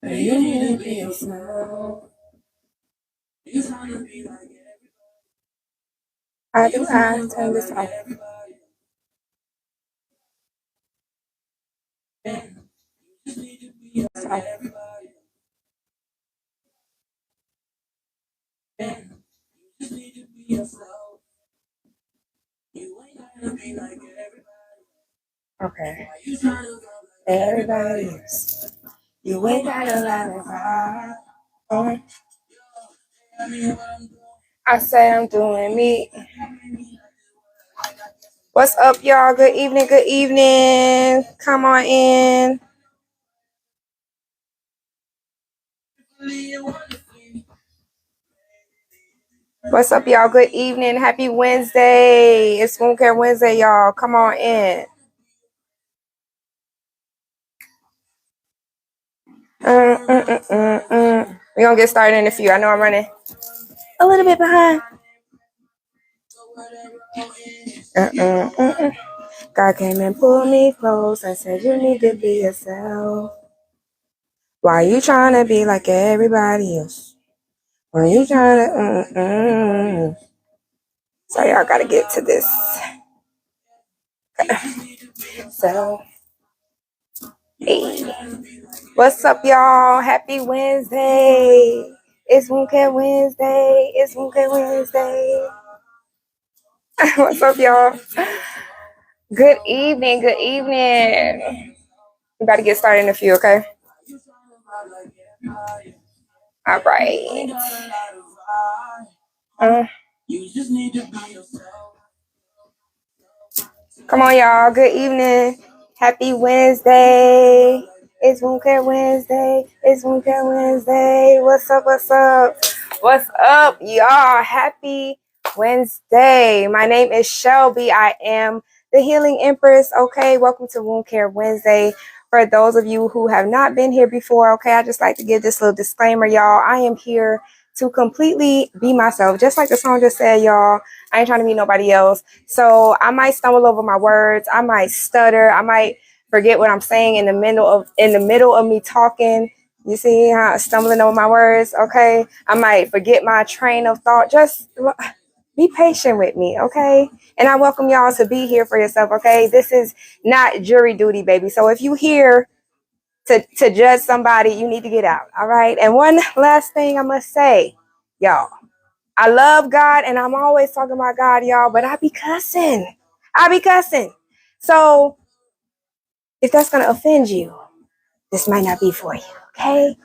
You need to be yourself. How do I turn this off? Off. Okay. Everybody is. You ain't gotta lie. I say I'm doing me. What's up, y'all? Good evening. Good evening. Come on in. What's up, y'all? Good evening. Happy Wednesday. It's Wound Care Wednesday, y'all. Come on in. We're going to get started in a few. I know I'm running a little bit behind. God came and pulled me close and said, you need to be yourself. Why you trying to be like everybody else? Why you trying to... So y'all got to get to this. So, hey. What's up, y'all? Happy Wednesday. It's Wound Care Wednesday. It's Wound Care Wednesday. What's up, y'all? Good evening. Good evening. We about to get started in a few, okay? All right. Come on, y'all. Good evening. Happy Wednesday. It's Wound Care Wednesday. It's Wound Care Wednesday. What's up? What's up? What's up, y'all? Happy Wednesday. My name is Shelby. I am the Healing Empress. Okay, welcome to Wound Care Wednesday. For those of you who have not been here before, okay, I just like to give this little disclaimer, y'all. I am here to completely be myself, just like the song just said, y'all. I ain't trying to be nobody else. So I might stumble over my words. I might stutter. I might forget what I'm saying in the middle of me talking. You see how I'm stumbling over my words? Okay. I might forget my train of thought. Just be patient with me, okay? And I welcome y'all to be here for yourself, okay? This is not jury duty, baby. So if you here to judge somebody, you need to get out, all right? And one last thing I must say, y'all. I love God and I'm always talking about God, y'all, but I be cussing. I be cussing. So if that's going to offend you, this might not be for you. Okay.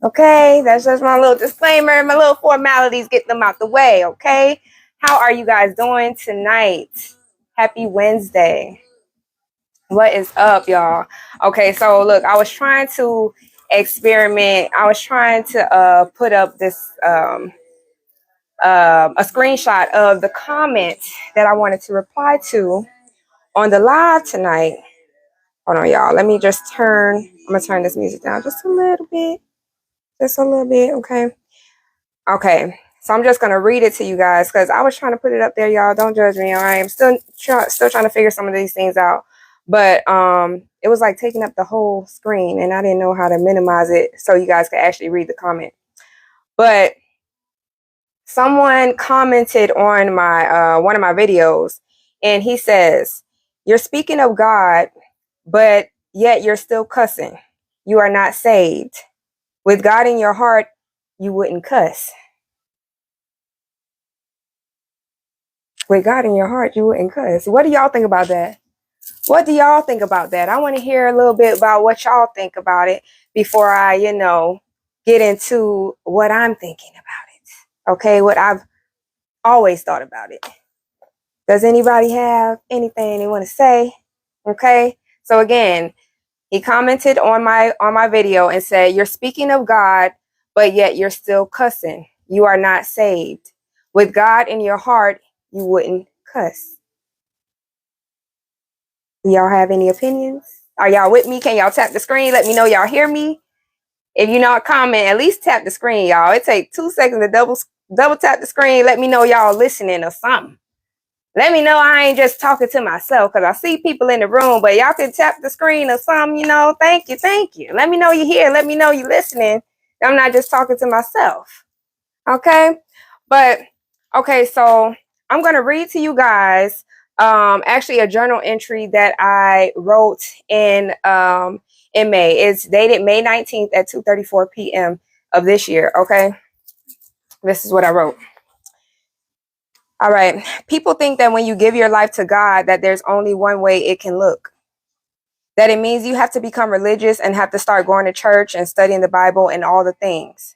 Okay. That's just my little disclaimer, my little formalities, get them out the way. Okay. How are you guys doing tonight? Happy Wednesday. What is up, y'all? Okay. So look, I was trying to experiment. I was trying to put up this, a screenshot of the comment that I wanted to reply to on the live tonight. Hold on, y'all. Let me just I'm going to turn this music down just a little bit. Just a little bit, okay? Okay. So I'm just going to read it to you guys because I was trying to put it up there, y'all. Don't judge me, all right? I'm still trying to figure some of these things out. But it was like taking up the whole screen and I didn't know how to minimize it so you guys could actually read the comment. But someone commented on my one of my videos and he says, you're speaking of God, but yet you're still cussing. You are not saved. With God in your heart, you wouldn't cuss. With God in your heart, you wouldn't cuss. What do y'all think about that? What do y'all think about that? I want to hear a little bit about what y'all think about it before I, get into what I'm thinking about it. Okay, what I've always thought about it. Does anybody have anything they want to say? Okay. So again, he commented on my video and said, you're speaking of God, but yet you're still cussing. You are not saved. With God in your heart, you wouldn't cuss. Do y'all have any opinions? Are y'all with me? Can y'all tap the screen? Let me know y'all hear me. If you not comment, at least tap the screen, y'all. It takes 2 seconds to double tap the screen. Let me know y'all listening or something. Let me know I ain't just talking to myself, because I see people in the room, but y'all can tap the screen or something, Thank you, thank you. Let me know you're here. Let me know you're listening. I'm not just talking to myself. Okay? But, okay, so I'm going to read to you guys actually a journal entry that I wrote in May. It's dated May 19th at 2:34 p.m. of this year, okay? This is what I wrote. All right. People think that when you give your life to God, that there's only one way it can look. That it means you have to become religious and have to start going to church and studying the Bible and all the things.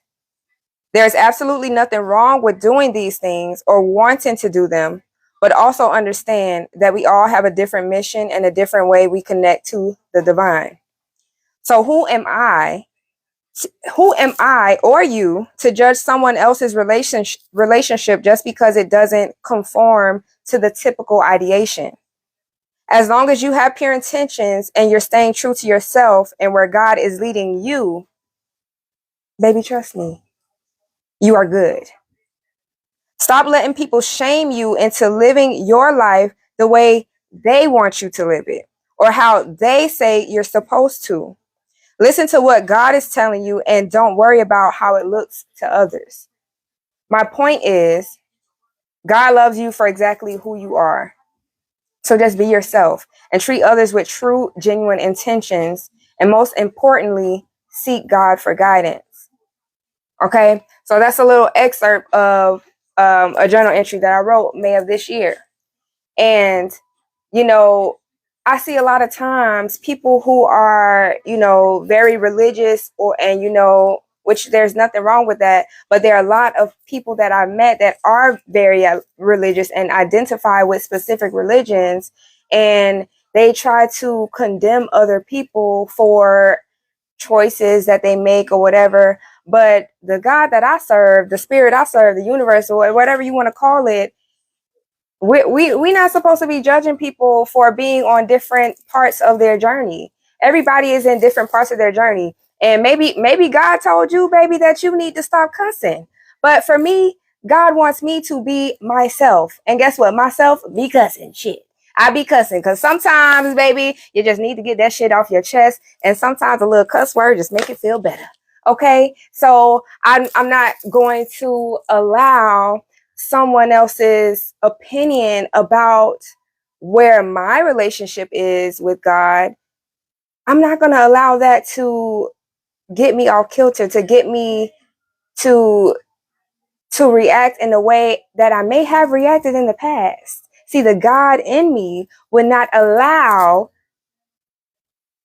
There's absolutely nothing wrong with doing these things or wanting to do them, but also understand that we all have a different mission and a different way we connect to the divine. So who am I or you to judge someone else's relationship just because it doesn't conform to the typical ideation? As long as you have pure intentions and you're staying true to yourself and where God is leading you, baby, trust me, you are good. Stop letting people shame you into living your life the way they want you to live it or how they say you're supposed to. Listen to what God is telling you and don't worry about how it looks to others. My point is, God loves you for exactly who you are. So just be yourself and treat others with true, genuine intentions. And most importantly, seek God for guidance. Okay, so that's a little excerpt of a journal entry that I wrote May of this year. And, I see a lot of times people who are, very religious which there's nothing wrong with that. But there are a lot of people that I've met that are very religious and identify with specific religions. And they try to condemn other people for choices that they make or whatever. But the God that I serve, the spirit I serve, the universe, or whatever you want to call it, we not supposed to be judging people for being on different parts of their journey. Everybody is in different parts of their journey. And maybe God told you, baby, that you need to stop cussing. But for me, God wants me to be myself. And guess what? Myself be cussing shit. I be cussing because sometimes, baby, you just need to get that shit off your chest. And sometimes a little cuss word just make it feel better. Okay? So I'm not going to allow someone else's opinion about where my relationship is with God. I'm not going to allow that to get me off kilter, to get me to react in a way that I may have reacted in the past. See, the God in me would not allow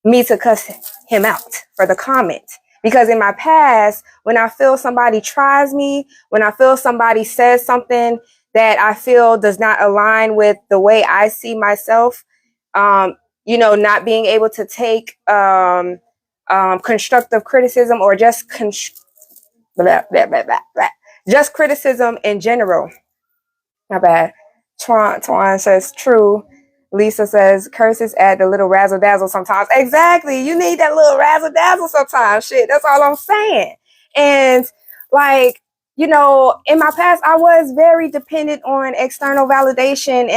me to cuss him out for the comment. Because in my past, when I feel somebody tries me, when I feel somebody says something that I feel does not align with the way I see myself, not being able to take constructive criticism or just just criticism in general. My bad. Twan says true. Lisa says curses add the little razzle dazzle sometimes. Exactly. You need that little razzle dazzle sometimes. Shit. That's all I'm saying. And like, in my past, I was very dependent on external validation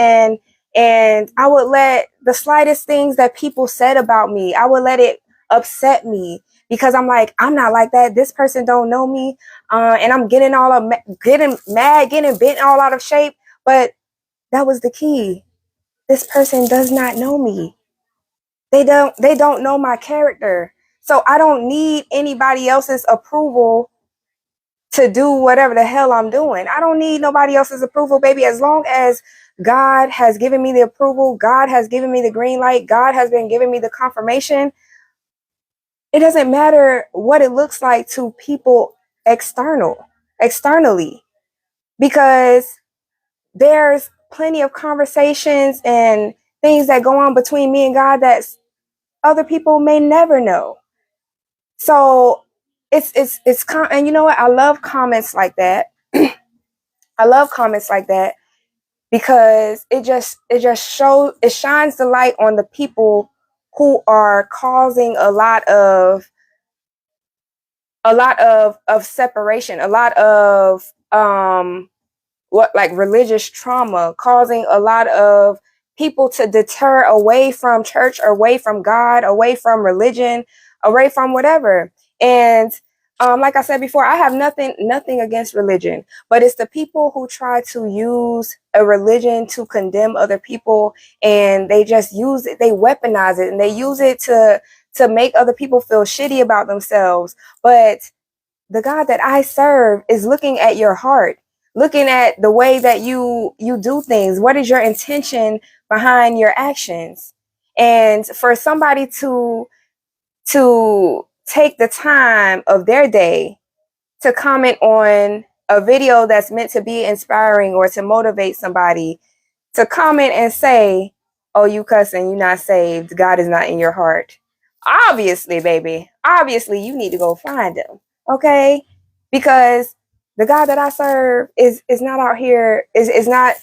and I would let the slightest things that people said about me, I would let it upset me because I'm like, I'm not like that. This person don't know me. And I'm getting getting mad, getting bent all out of shape. But that was the key. This person does not know me. They don't know my character. So I don't need anybody else's approval to do whatever the hell I'm doing. I don't need nobody else's approval, baby. As long as God has given me the approval, God has given me the green light, God has been giving me the confirmation, it doesn't matter what it looks like to people externally, because there's plenty of conversations and things that go on between me and God that other people may never know. So and you know what? I love comments like that. I love comments like that because it shines the light on the people who are causing a lot of separation, a lot of what, like religious trauma, causing a lot of people to deter away from church, away from God, away from religion, away from whatever. And like I said before, I have nothing against religion, but it's the people who try to use a religion to condemn other people, and they just use it, they weaponize it, and they use it to make other people feel shitty about themselves. But the God that I serve is looking at your heart, looking at the way that you do things. What is your intention behind your actions? And for somebody to take the time of their day to comment on a video that's meant to be inspiring or to motivate somebody, to comment and say, "Oh, you cussing, you not saved, God is not in your heart." Obviously, baby, obviously you need to go find him. Okay? Because the God that I serve is not out here, is not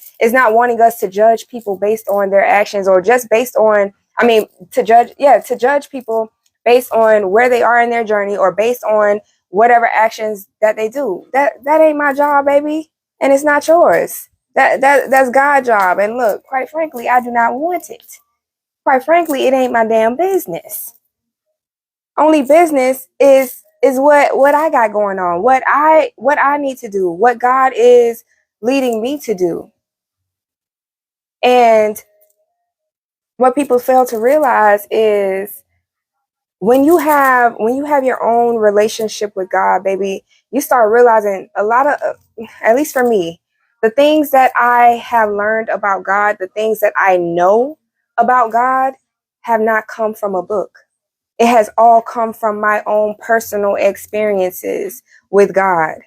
wanting us to judge people based on their actions, or just based on, I mean, to judge people based on where they are in their journey, or based on whatever actions that they do. That ain't my job, baby, and it's not yours. That's God's job. And look, quite frankly, I do not want it. Quite frankly, it ain't my damn business. Only business is what I got going on, what I need to do, what God is leading me to do. And what people fail to realize is, when you have your own relationship with God, baby, you start realizing a lot of, at least for me, the things that I have learned about God, the things that I know about God, have not come from a book. It has all come from my own personal experiences with God.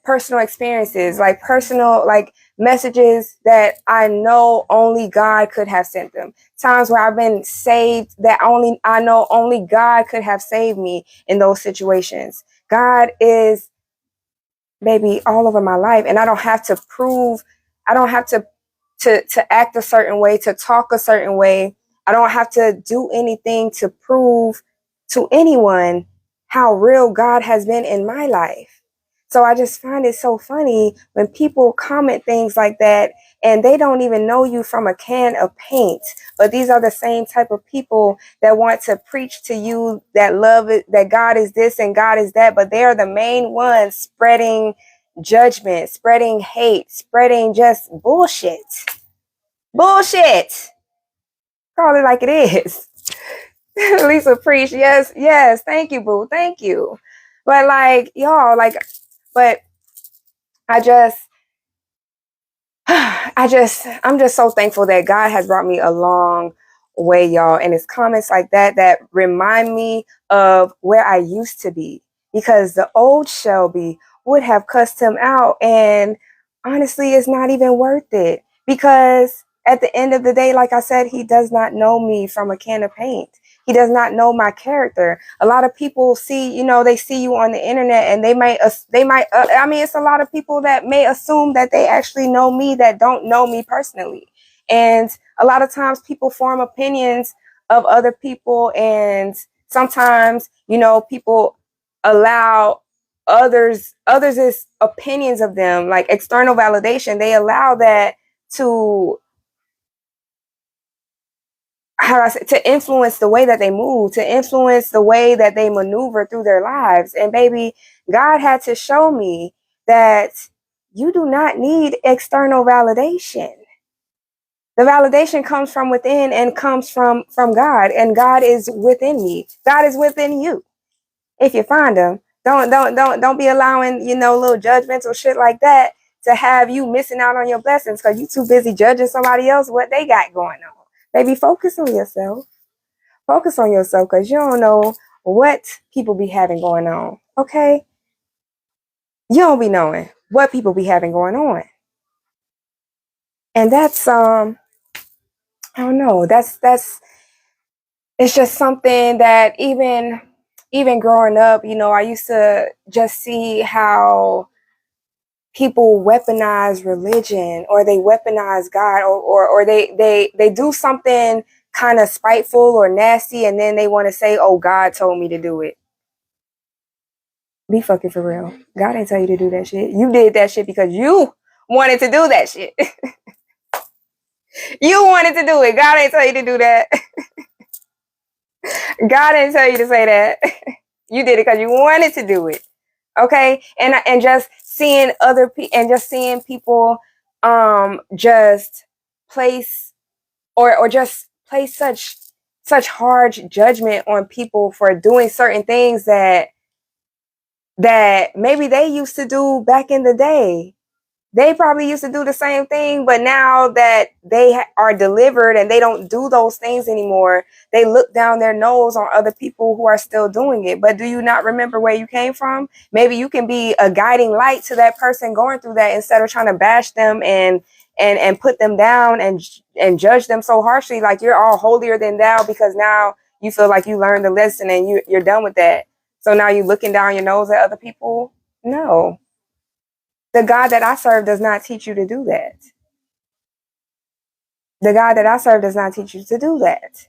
Personal experiences, like personal, like messages that I know only God could have sent them. Times where I've been saved that only I know only God could have saved me in those situations. God is, baby, all over my life, and I don't have to prove, I don't have to act a certain way, to talk a certain way. I don't have to do anything to prove to anyone how real God has been in my life. So I just find it so funny when people comment things like that, and they don't even know you from a can of paint. But these are the same type of people that want to preach to you that love it, that God is this and God is that, but they are the main ones spreading judgment, spreading hate, spreading just bullshit. Bullshit. Call it like it is. Lisa preach. Yes, yes. Thank you, boo. Thank you. But like, y'all, like, but I just, I'm just so thankful that God has brought me a long way, y'all. And it's comments like that remind me of where I used to be, because the old Shelby would have cussed him out. And honestly, it's not even worth it, because at the end of the day, like I said, he does not know me from a can of paint. He does not know my character. A lot of people see, they see you on the internet, and I mean, it's a lot of people that may assume that they actually know me that don't know me personally. And a lot of times people form opinions of other people, and sometimes, people allow others' opinions of them, like external validation. They allow that to, how do I say, to influence the way that they move, to influence the way that they maneuver through their lives. And baby, God had to show me that you do not need external validation. The validation comes from within, and comes from God, and God is within me. God is within you. If you find him, don't be allowing, little judgmental shit like that to have you missing out on your blessings, because you too busy judging somebody else what they got going on. Baby, focus on yourself. Focus on yourself, because you don't know what people be having going on. Okay? You don't be knowing what people be having going on. And that's I don't know. That's it's just something that even growing up, I used to just see how people weaponize religion, or they weaponize God, or they do something kind of spiteful or nasty, and then they want to say, "Oh, God told me to do it." Be fucking for real. God ain't tell you to do that shit. You did that shit because you wanted to do that shit. You wanted to do it. God ain't tell you to do that. God didn't tell you to say that. You did it because you wanted to do it. Okay? And just seeing other people and just seeing people just place or just place such harsh judgment on people for doing certain things that maybe they used to do back in the day. They probably used to do the same thing, but now that they are delivered and they don't do those things anymore, they look down their nose on other people who are still doing it. But do you not remember where you came from? Maybe you can be a guiding light to that person going through that instead of trying to bash them and put them down and judge them so harshly, like you're all holier than thou because now you feel like you learned the lesson and you're done with that. So now you're looking down your nose at other people? No. The God that I serve does not teach you to do that. The God that I serve does not teach you to do that.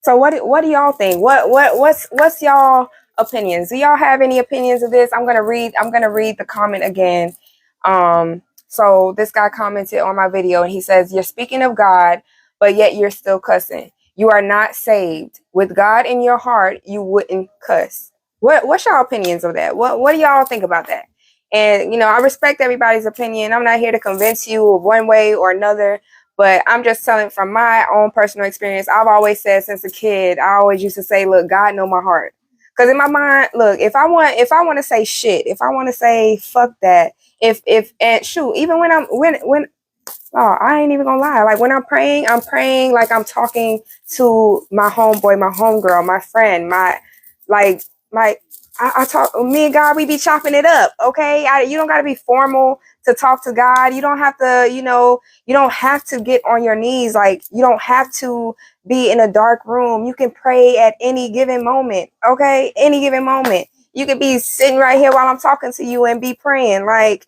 So what do y'all think? What's y'all opinions? Do y'all have any opinions of this? I'm gonna read the comment again. So this guy commented on my video and he says, "You're speaking of God, but yet you're still cussing. You are not saved. With God in your heart, you wouldn't cuss." What's y'all opinions of that? What do y'all think about that? And I respect everybody's opinion. I'm not here to convince you of one way or another. But I'm just telling from my own personal experience. I've always said since a kid, I always used to say, look, God know my heart. Because in my mind, look, if I want to say shit, if I want to say fuck that, and shoot, even when oh, I ain't even gonna lie. Like when I'm praying like I'm talking to my homeboy, my homegirl, my friend, like my I talk me and God, we be chopping it up. Okay. You don't gotta be formal to talk to God. You don't have to, you don't have to get on your knees. Like you don't have to be in a dark room. You can pray at any given moment. Okay. Any given moment. You could be sitting right here while I'm talking to you and be praying. Like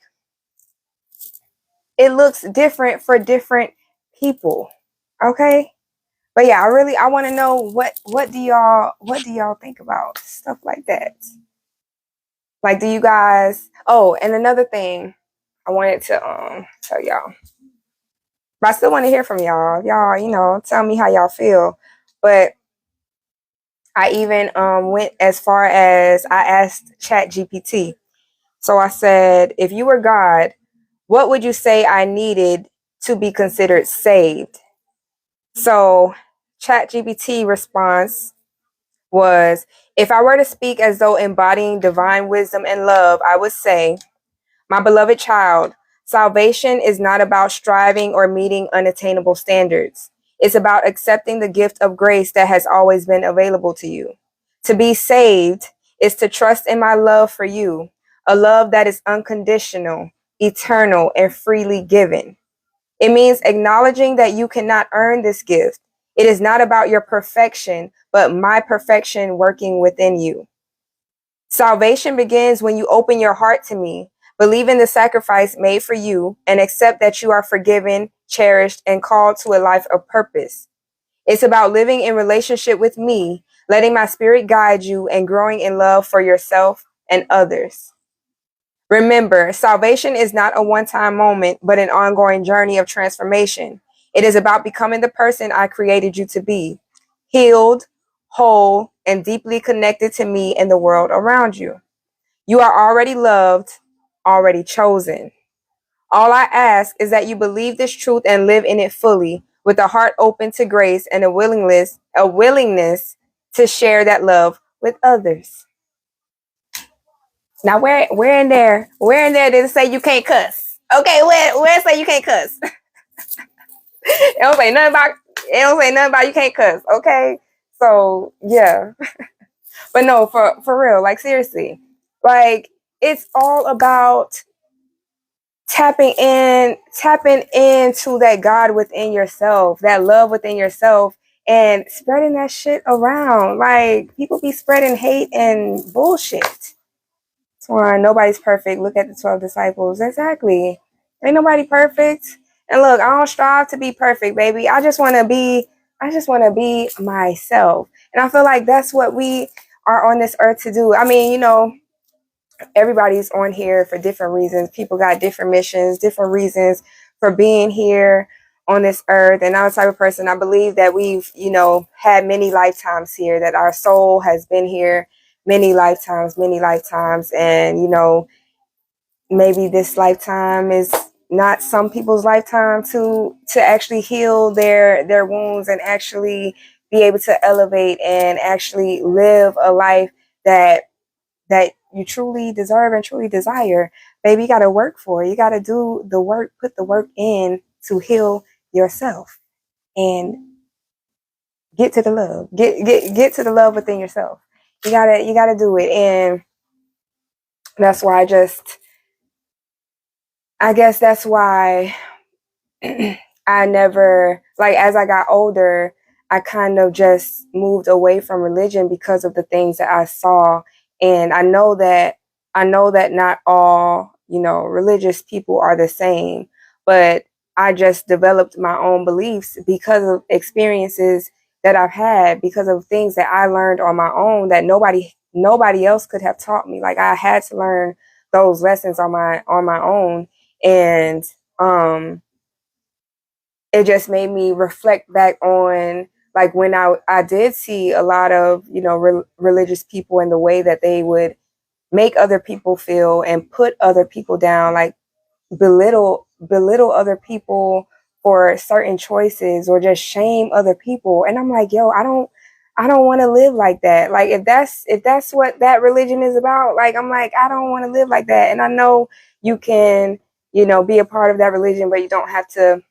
it looks different for different people. Okay. But yeah, I want to know what do y'all think about stuff like that? Like, do you guys? Oh, and another thing, I wanted to tell y'all. But I still want to hear from y'all. Y'all, tell me how y'all feel. But I even went as far as I asked ChatGPT. So I said, if you were God, what would you say I needed to be considered saved? So ChatGPT response was, if I were to speak as though embodying divine wisdom and love, I would say, my beloved child, salvation is not about striving or meeting unattainable standards. It's about accepting the gift of grace that has always been available to you. To be saved is to trust in my love for you, a love that is unconditional, eternal, and freely given. It means acknowledging that you cannot earn this gift. It is not about your perfection, but my perfection working within you. Salvation begins when you open your heart to me, believe in the sacrifice made for you, and accept that you are forgiven, cherished, and called to a life of purpose. It's about living in relationship with me, letting my spirit guide you, and growing in love for yourself and others. Remember, salvation is not a one-time moment, but an ongoing journey of transformation. It is about becoming the person I created you to be, healed, whole, and deeply connected to me and the world around you. You are already loved, already chosen. All I ask is that you believe this truth and live in it fully, with a heart open to grace and a willingness to share that love with others. Now, where in there did it say you can't cuss? Okay, where it say you can't cuss? It don't say nothing about you can't cuss. Okay, so yeah, but no, for real, like seriously, like it's all about tapping into that God within yourself, that love within yourself, and spreading that shit around. Like people be spreading hate and bullshit. Swan, nobody's perfect. Look at the 12 disciples. Exactly. Ain't nobody perfect. And look, I don't strive to be perfect, baby. I just want to I just want to be myself. And I feel like that's what we are on this earth to do. I mean, everybody's on here for different reasons. People got different missions, different reasons for being here on this earth. And I'm the type of person, I believe that we've, had many lifetimes here, that our soul has been here many lifetimes. And, maybe this lifetime is not some people's lifetime to actually heal their wounds and actually be able to elevate and actually live a life that you truly deserve and truly desire. Baby, you got to work for it. You got to do the work, put the work in to heal yourself and get to the love. Get to the love within yourself. You gotta do it. And that's why I guess that's why I never, like, as I got older, I kind of just moved away from religion because of the things that I saw. And I know that not all, religious people are the same, but I just developed my own beliefs because of experiences that I've had, because of things that I learned on my own that nobody else could have taught me. Like, I had to learn those lessons on my own. And it just made me reflect back on, like, when I did see a lot of, religious people and the way that they would make other people feel and put other people down, like belittle other people for certain choices, or just shame other people. And I'm like, yo, I don't want to live like that. Like, if that's what that religion is about, like, I'm like, I don't want to live like that. And I know you can, be a part of that religion, but you don't have to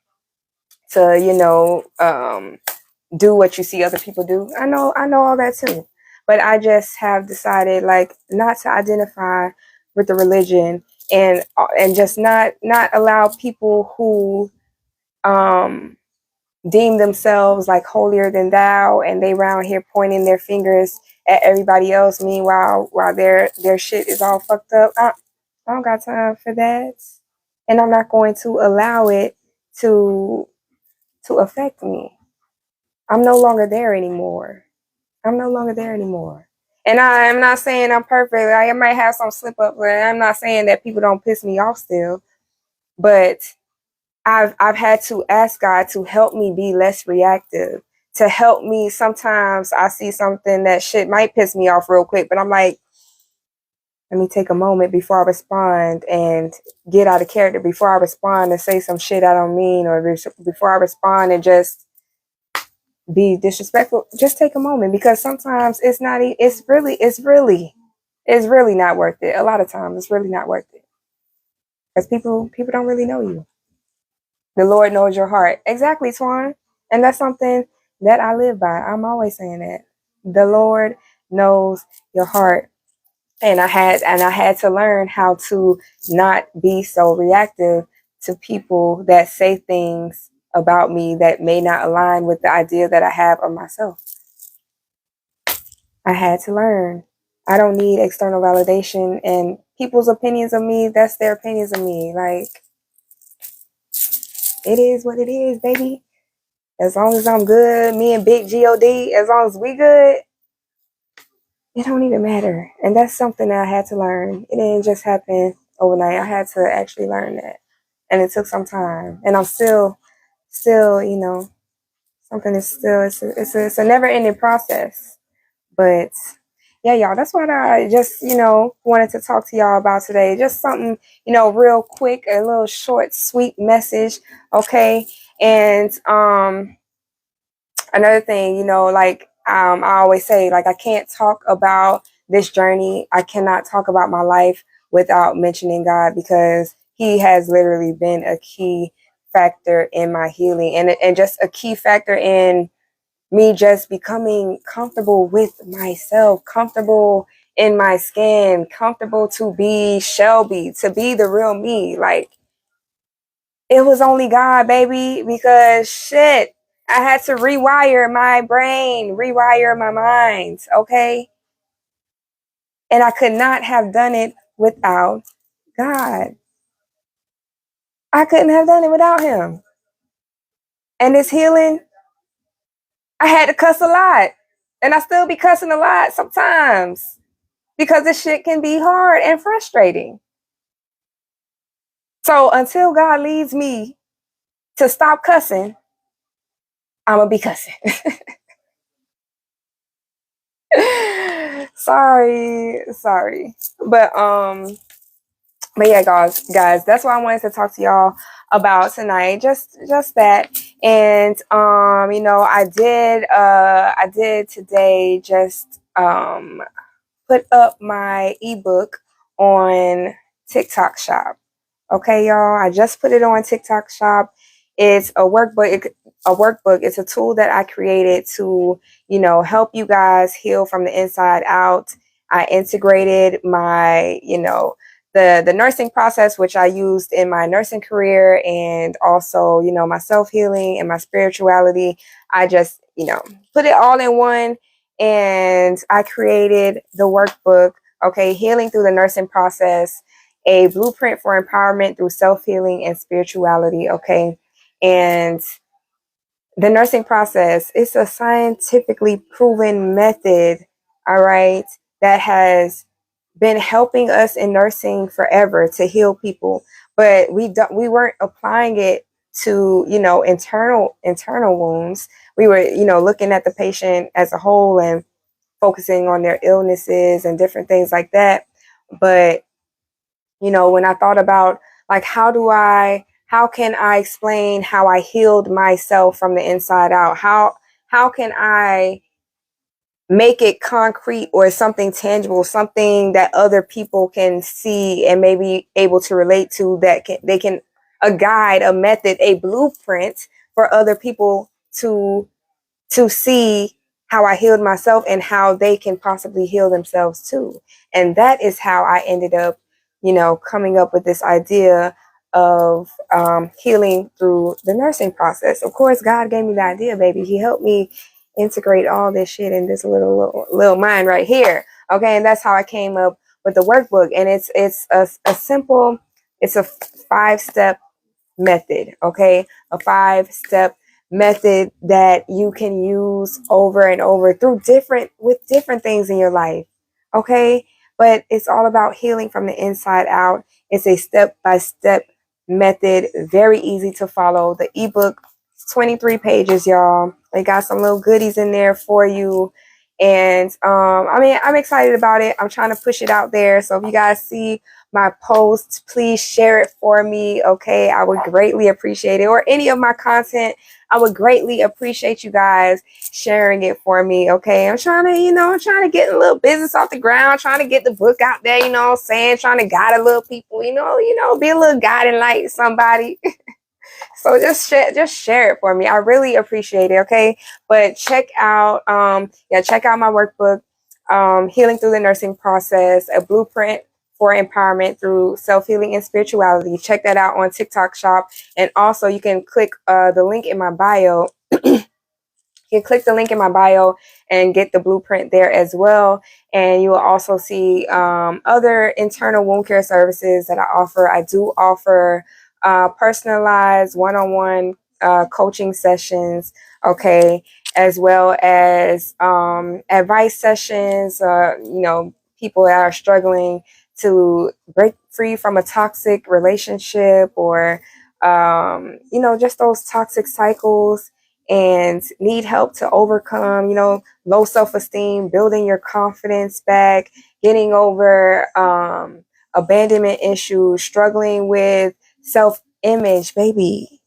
do what you see other people do. I know all that too. But I just have decided, like, not to identify with the religion, and just not allow people who deem themselves like holier than thou, and they round here pointing their fingers at everybody else, meanwhile while their shit is all fucked up. I don't got time for that. And I'm not going to allow it to affect me. I'm no longer there anymore. I'm no longer there anymore. And I'm not saying I'm perfect. Like, I might have some slip up, but I'm not saying that people don't piss me off still. But I've had to ask God to help me be less reactive, to help me. Sometimes I see something that shit might piss me off real quick, but I'm like, let me take a moment before I respond and get out of character, before I respond and say some shit I don't mean, or before I respond and just be disrespectful. Just take a moment, because sometimes it's really not worth it. A lot of times it's really not worth it, because people don't really know you. The Lord knows your heart. Exactly, Twan. And that's something that I live by. I'm always saying that. The Lord knows your heart. And I had to learn how to not be so reactive to people that say things about me that may not align with the idea that I have of myself. I had to learn. I don't need external validation, and people's opinions of me, that's their opinions of me. Like, it is what it is, baby. As long as I'm good, me and Big God, as long as we good, it don't even matter. And that's something that I had to learn. It didn't just happen overnight. I had to actually learn that. And it took some time. And I'm still, something is still, it's a never ending process. But yeah, y'all, that's what I just, wanted to talk to y'all about today. Just something, real quick, a little short, sweet message. Okay. And, another thing, like, I always say, like, I can't talk about this journey. I cannot talk about my life without mentioning God, because He has literally been a key factor in my healing, and just a key factor in me just becoming comfortable with myself, comfortable in my skin, comfortable to be Shelby, to be the real me. Like, it was only God, baby, because shit, I had to rewire my brain, rewire my mind, okay? And I could not have done it without God. I couldn't have done it without Him. And this healing, I had to cuss a lot. And I still be cussing a lot sometimes because this shit can be hard and frustrating. So until God leads me to stop cussing, I'm gonna be cussing. sorry. But yeah, guys, that's what I wanted to talk to y'all about tonight. Just that. And I did today just put up my ebook on TikTok Shop. Okay, y'all. I just put it on TikTok Shop. It's a workbook. It's a tool that I created to, help you guys heal from the inside out. I integrated my, the nursing process, which I used in my nursing career, and also, my self healing and my spirituality. I just, put it all in one, and I created the workbook. Okay, healing through the nursing process, a blueprint for empowerment through self-healing and spirituality. Okay. And the nursing process is a scientifically proven method, all right, that has been helping us in nursing forever to heal people, but we weren't applying it to, internal wounds. We were, looking at the patient as a whole and focusing on their illnesses and different things like that. But when I thought about, like, how can I explain how I healed myself from the inside out? How can I make it concrete or something tangible, something that other people can see and maybe able to relate to, that they can, a guide, a method, a blueprint for other people to see how I healed myself and how they can possibly heal themselves too. And that is how I ended up, coming up with this idea of healing through the nursing process. Of course, God gave me the idea, baby. He helped me integrate all this shit in this little mind right here. Okay, and that's how I came up with the workbook. And it's a simple, it's a 5-step method. Okay, a 5-step method that you can use over and over with different things in your life. Okay, but it's all about healing from the inside out. It's a step-by-step method, very easy to follow. The ebook is 23 pages, y'all. They got some little goodies in there for you. And I'm excited about it. I'm trying to push it out there. So if you guys see my posts, please share it for me. Okay, I would greatly appreciate it. Or any of my content, I would greatly appreciate you guys sharing it for me. Okay, I'm trying to get a little business off the ground, trying to get the book out there, trying to guide a little people, be a little guiding light to somebody. So just share it for me. I really appreciate it. Okay, but check out my workbook, Healing Through the Nursing Process, a blueprint for empowerment through self-healing and spirituality. Check that out on TikTok Shop. And also you can click the link in my bio. You can click the link in my bio and get the blueprint there as well. And you will also see other internal wound care services that I offer. I do offer personalized one-on-one coaching sessions, okay, as well as advice sessions. People that are struggling to break free from a toxic relationship, or just those toxic cycles, and need help to overcome, low self-esteem, building your confidence back, getting over abandonment issues, struggling with self-image. Baby,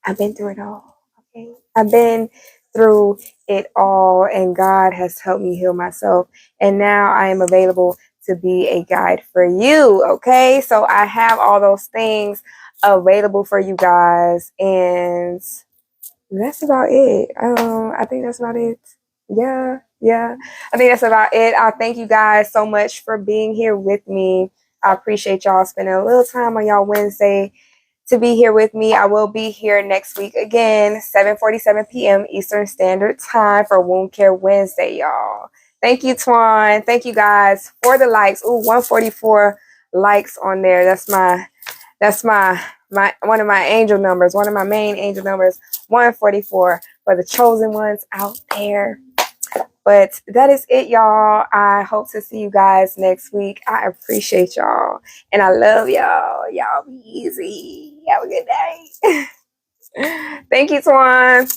I've been through it all. Okay, I've been through it all, and God has helped me heal myself. And now I am available to be a guide for you. Okay, so I have all those things available for you guys, and that's about it. I think that's about it. Yeah. I think that's about it. I thank you guys so much for being here with me. I appreciate y'all spending a little time on y'all Wednesday to be here with me. I will be here next week again, 7:47 p.m. Eastern Standard Time for Wound Care Wednesday, y'all. Thank you, Twan. Thank you guys for the likes. Ooh, 144 likes on there. That's my one of my angel numbers, one of my main angel numbers, 144. for the chosen ones out there. But that is it, y'all. I hope to see you guys next week. I appreciate y'all. And I love y'all. Y'all be easy. Have a good day. Thank you, Twan.